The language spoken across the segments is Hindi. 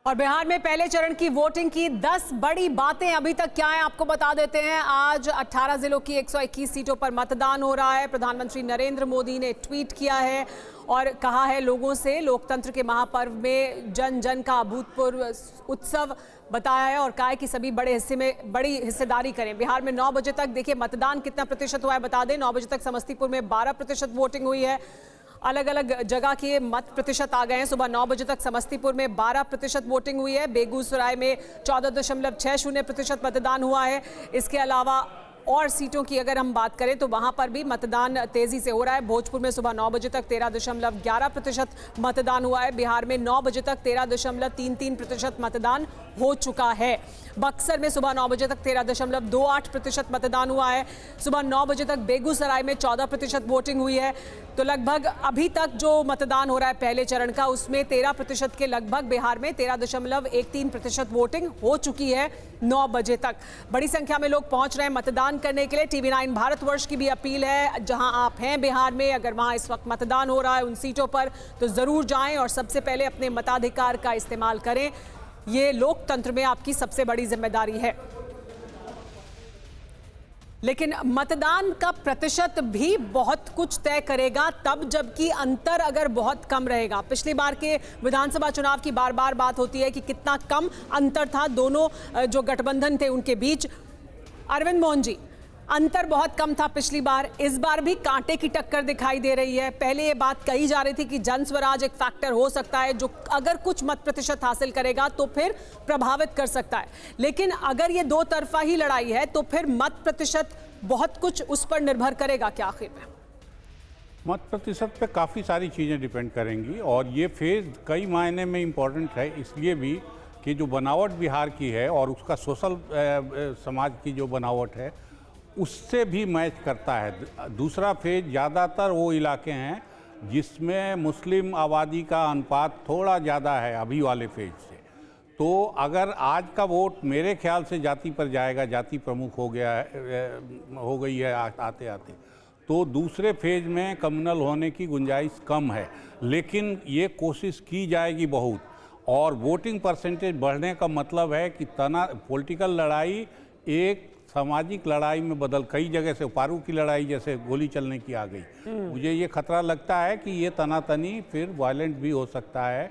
और बिहार में पहले चरण की वोटिंग की 10 बड़ी बातें अभी तक क्या है आपको बता देते हैं। आज 18 जिलों की 121 सीटों पर मतदान हो रहा है। प्रधानमंत्री नरेंद्र मोदी ने ट्वीट किया है और कहा है लोगों से लोकतंत्र के महापर्व में जन जन का अभूतपूर्व उत्सव बताया है और कहा है कि सभी बड़ी हिस्सेदारी करें। बिहार में 9 बजे तक देखिए मतदान कितना प्रतिशत हुआ है बता दें। 9 बजे तक समस्तीपुर में 12% वोटिंग हुई है। अलग अलग जगह के मत प्रतिशत आ गए हैं। सुबह 9 बजे तक समस्तीपुर में 12% वोटिंग हुई है। बेगूसराय में 14.60% मतदान हुआ है। इसके अलावा और सीटों की अगर हम बात करें तो वहां पर भी मतदान तेजी से हो रहा है। भोजपुर में सुबह 9 बजे तक 13.11% मतदान हुआ है। बिहार में 9 बजे तक 13.33% मतदान हो चुका है। बक्सर में सुबह 9 बजे तक 13.28% मतदान हुआ है। सुबह 9 बजे तक बेगूसराय में 14% वोटिंग हुई है। तो लगभग अभी तक जो मतदान हो रहा है पहले चरण का उसमें 13% के लगभग बिहार में 13.13% वोटिंग हो चुकी है 9 बजे तक। बड़ी संख्या में लोग पहुंच रहे हैं मतदान करने के लिए। TV9 भारतवर्ष की भी अपील है, जहां आप हैं बिहार में, अगर वहां इस वक्त मतदान हो रहा है उन सीटों पर तो जरूर जाएं और सबसे पहले अपने मताधिकार का इस्तेमाल करें। ये लोकतंत्र में आपकी सबसे बड़ी जिम्मेदारी है। लेकिन मतदान का प्रतिशत भी बहुत कुछ तय करेगा तब जबकि अंतर अगर बहुत कम रहेगा। पिछली बार के विधानसभा चुनाव की बार बार बात होती है कि कितना कम अंतर था दोनों जो गठबंधन थे उनके बीच। अरविंद मोहन जी, अंतर बहुत कम था पिछली बार, इस बार भी कांटे की टक्कर दिखाई दे रही है। पहले ये बात कही जा रही थी कि जन स्वराज एक फैक्टर हो सकता है जो अगर कुछ मत प्रतिशत हासिल करेगा तो फिर प्रभावित कर सकता है, लेकिन अगर ये दो तरफा ही लड़ाई है तो फिर मत प्रतिशत बहुत कुछ उस पर निर्भर करेगा क्या आखिर में? मत प्रतिशत पे काफ़ी सारी चीज़ें डिपेंड करेंगी और ये फेज़ कई मायने में इम्पोर्टेंट है, इसलिए भी कि जो बनावट बिहार की है और उसका सोशल समाज की जो बनावट है उससे भी मैच करता है। दूसरा फेज ज़्यादातर वो इलाके हैं जिसमें मुस्लिम आबादी का अनुपात थोड़ा ज़्यादा है अभी वाले फेज से। तो अगर आज का वोट मेरे ख्याल से जाति पर जाएगा, जाति प्रमुख हो गई है आते आते, तो दूसरे फेज में कम्युनल होने की गुंजाइश कम है, लेकिन ये कोशिश की जाएगी बहुत। और वोटिंग परसेंटेज बढ़ने का मतलब है कि पॉलिटिकल लड़ाई एक सामाजिक लड़ाई में कई जगह से पारू की लड़ाई जैसे गोली चलने की आ गई। मुझे ये खतरा लगता है कि ये तनातनी फिर वायलेंट भी हो सकता है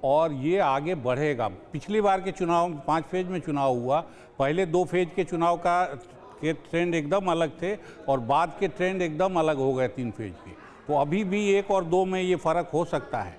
और ये आगे बढ़ेगा। पिछली बार के चुनाव में 5 फेज में चुनाव हुआ, पहले 2 फेज के चुनाव के ट्रेंड एकदम अलग थे और बाद के ट्रेंड एकदम अलग हो गए 3 फेज के। तो अभी भी 1 और 2 में ये फ़र्क हो सकता है।